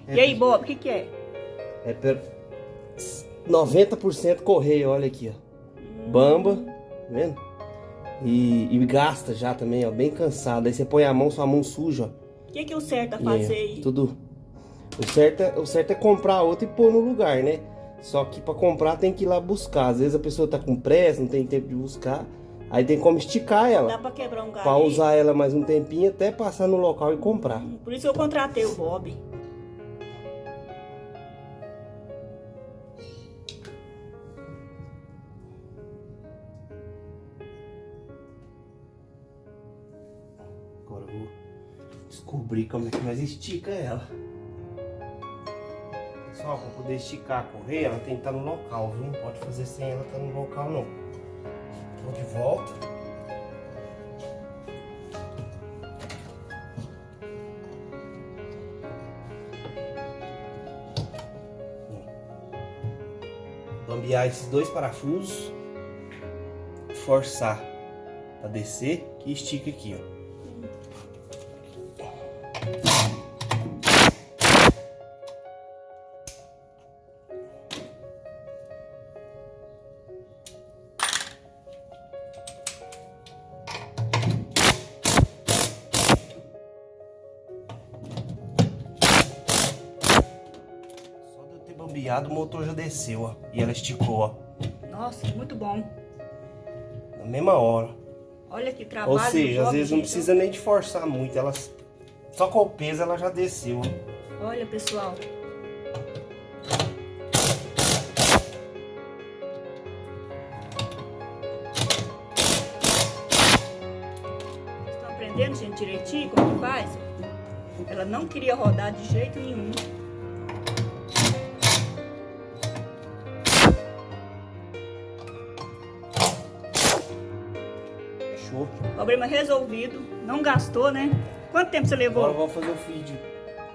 E aí, Bob, o que que é? É 90% correia, olha aqui, ó. Bamba, tá vendo? E gasta já também, ó, bem cansado. Aí você põe a mão, sua mão suja, ó. O que que é o certo a fazer aí? Tudo. O certo é comprar outra e pôr no lugar, né? Só que pra comprar tem que ir lá buscar. Às vezes a pessoa tá com pressa, não tem tempo de buscar. Aí tem como esticar ela. Dá pra quebrar um galho Pra aí? usar ela mais um tempinho até passar no local e comprar. Por isso eu contratei o Bob. Agora eu vou descobrir como é que nós estica ela. Só para poder esticar a correia, ela tem que estar no local, viu? Não pode fazer sem ela estar no local, não. Vou de volta. Bambear esses dois parafusos, forçar para descer e estica aqui, ó. Bambeado, o motor já desceu, ó, e ela esticou, ó. Nossa, muito bom. Na mesma hora. Olha que trabalho. Ou seja, Bob, às vezes não gente. precisa nem de forçar muito, ela só com o peso ela já desceu, ó. Olha, pessoal. Estão aprendendo, gente, direitinho como que faz? Ela não queria rodar de jeito nenhum. Fechou. Problema resolvido. Não gastou, né? Quanto tempo você levou? Agora vamos fazer o vídeo.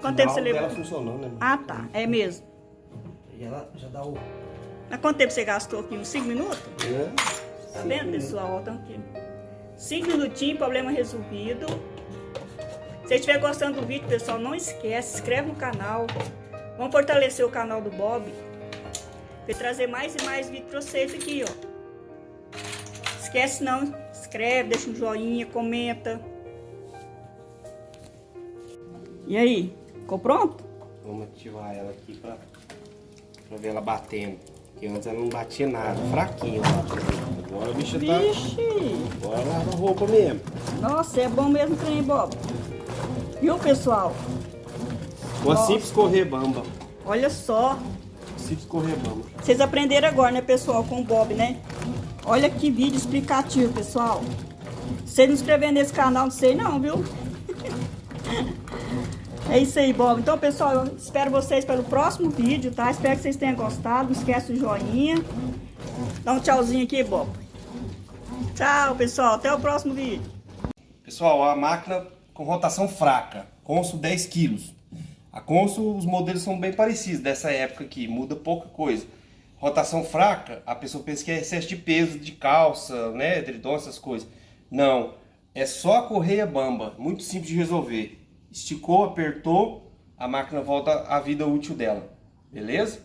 Quanto tempo você levou? Ela funcionando, né? Ah, tá. É mesmo. E ela já dá o... Mas quanto tempo você gastou aqui? Uns 5 minutos? Né? Tá vendo, pessoal? Ó, tá aqui. 5 minutinhos, problema resolvido. Se você estiver gostando do vídeo, pessoal, não esquece, se inscreve no canal. Vamos fortalecer o canal do Bob. Pra trazer mais e mais vídeos pra vocês aqui, ó. Esquece não, inscreve, deixa um joinha, comenta. E aí, ficou pronto? Vamos ativar ela aqui pra ver ela batendo. Porque antes ela não batia nada, fraquinho. Ó. Agora a bicha tá... Vixe! Agora lava a roupa mesmo. Nossa, é bom mesmo trem, Bob. Viu, pessoal? Uma Nossa. simples correr bamba. Olha só. Simples correr bamba. Vocês aprenderam agora, né, pessoal, com o Bob, né? Olha que vídeo explicativo, pessoal. Se você não se inscrever nesse canal, não sei não, viu? É isso aí, Bob. Então, pessoal, eu espero vocês pelo próximo vídeo, tá? Espero que vocês tenham gostado. Não esquece o joinha. Dá um tchauzinho aqui, Bob. Tchau, pessoal. Até o próximo vídeo. Pessoal, a máquina com rotação fraca, Consul 10 kg. A Consul, os modelos são bem parecidos dessa época aqui, muda pouca coisa. Rotação fraca, a pessoa pensa que é excesso de peso de calça, né, edredom, essas coisas. Não, é só a correia bamba, muito simples de resolver. Esticou, apertou, a máquina volta à vida útil dela, beleza?